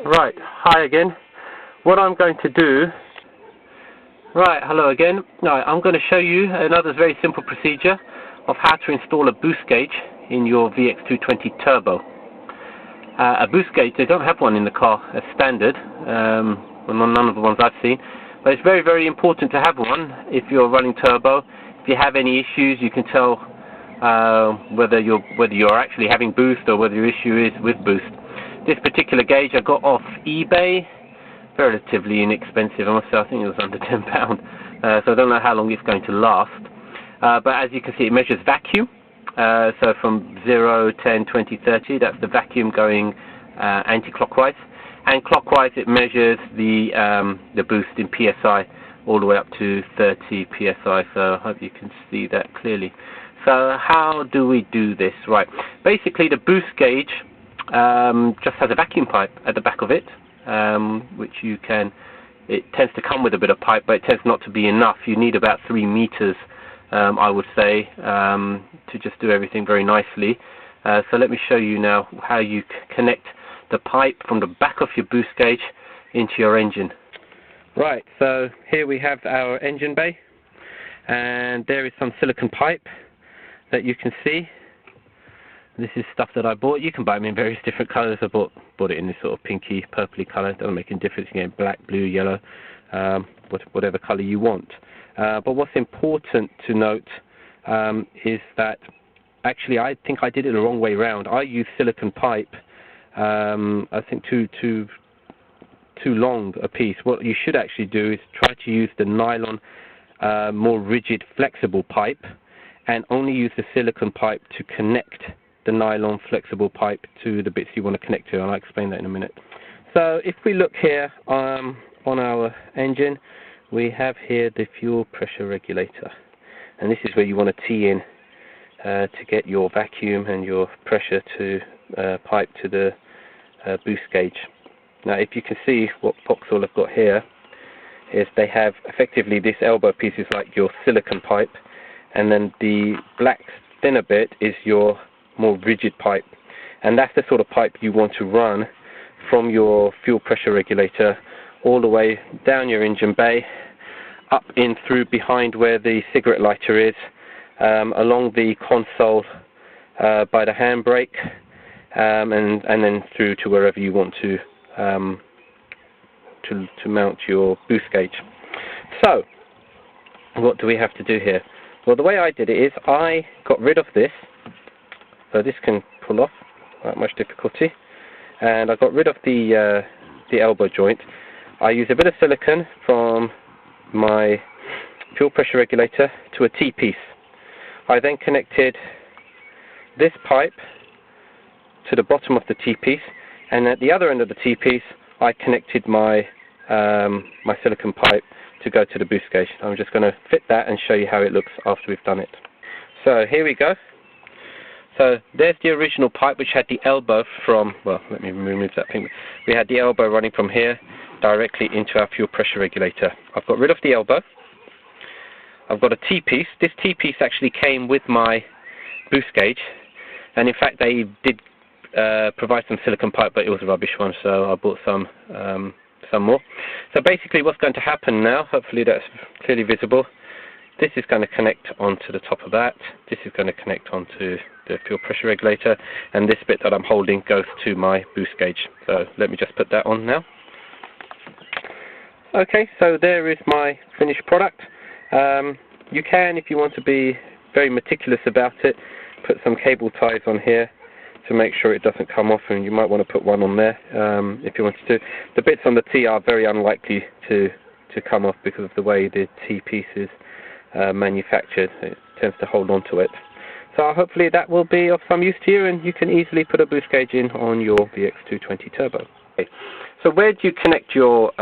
Right, hi again. What I'm going to do, hello again. Right, I'm going to show you another very simple procedure of how to install a boost gauge in your VX220 Turbo. A boost gauge, they don't have one in the car as standard, well, none of the ones I've seen, but it's very, very important to have one if you're running turbo. If you have any issues, you can tell whether you're actually having boost or whether your issue is with boost. This particular gauge I got off eBay, relatively inexpensive. I must say, I think it was under £10, so I don't know how long it's going to last. But as you can see, it measures vacuum. So from 0, 10, 20, 30, that's the vacuum going anti-clockwise, and clockwise it measures the boost in PSI all the way up to 30 PSI. So I hope you can see that clearly. So how do we do this? Right, basically the boost gauge just has a vacuum pipe at the back of it, which it tends to come with a bit of pipe, but it tends not to be enough. You need about 3 meters, I would say, to just do everything very nicely. So let me show you now how you connect the pipe from the back of your boost gauge into your engine. Right, so here we have our engine bay, and there is some silicone pipe that you can see. This is stuff that I bought. You can buy them in various different colours. I bought it in this sort of pinky, purpley colour. Doesn't make any difference. You get black, blue, yellow, whatever colour you want. But what's important to note is that actually I think I did it the wrong way round. I used silicone pipe, I think too long a piece. What you should actually do is try to use the nylon, more rigid, flexible pipe, and only use the silicone pipe to connect the nylon flexible pipe to the bits you want to connect to, and I'll explain that in a minute. So if we look here on our engine, we have here the fuel pressure regulator, and this is where you want to tee in to get your vacuum and your pressure to pipe to the boost gauge. Now if you can see what Vauxhall have got here is they have effectively this elbow piece is like your silicone pipe, and then the black thinner bit is your more rigid pipe, and that's the sort of pipe you want to run from your fuel pressure regulator all the way down your engine bay, up in through behind where the cigarette lighter is, along the console by the handbrake, and then through to wherever you want to mount your boost gauge. So what do we have to do here? Well, the way I did it is I got rid of this, so this can pull off without much difficulty, and I got rid of the elbow joint. I used a bit of silicone from my fuel pressure regulator to a T-piece. I then connected this pipe to the bottom of the T-piece, and at the other end of the T-piece I connected my my silicone pipe to go to the boost gauge. I'm just going to fit that and show you how it looks after we've done it. So here we go. So there's the original pipe, which had the elbow from, well, let me remove that thing. We had the elbow running from here directly into our fuel pressure regulator. I've got rid of the elbow. I've got a T-piece. This T-piece actually came with my boost gauge, and in fact they did provide some silicone pipe, but it was a rubbish one, so I bought some more. So basically what's going to happen now, hopefully that's clearly visible, this is going to connect onto the top of that, this is going to connect onto the fuel pressure regulator, and this bit that I'm holding goes to my boost gauge. So let me just put that on now. Okay, so there is my finished product. You can, if you want to be very meticulous about it, put some cable ties on here to make sure it doesn't come off, and you might want to put one on there if you wanted to. The bits on the T are very unlikely to come off because of the way the T-piece is manufactured. It tends to hold on to it. So hopefully that will be of some use to you, and you can easily put a boost gauge in on your VX220 Turbo. Okay. So where do you connect your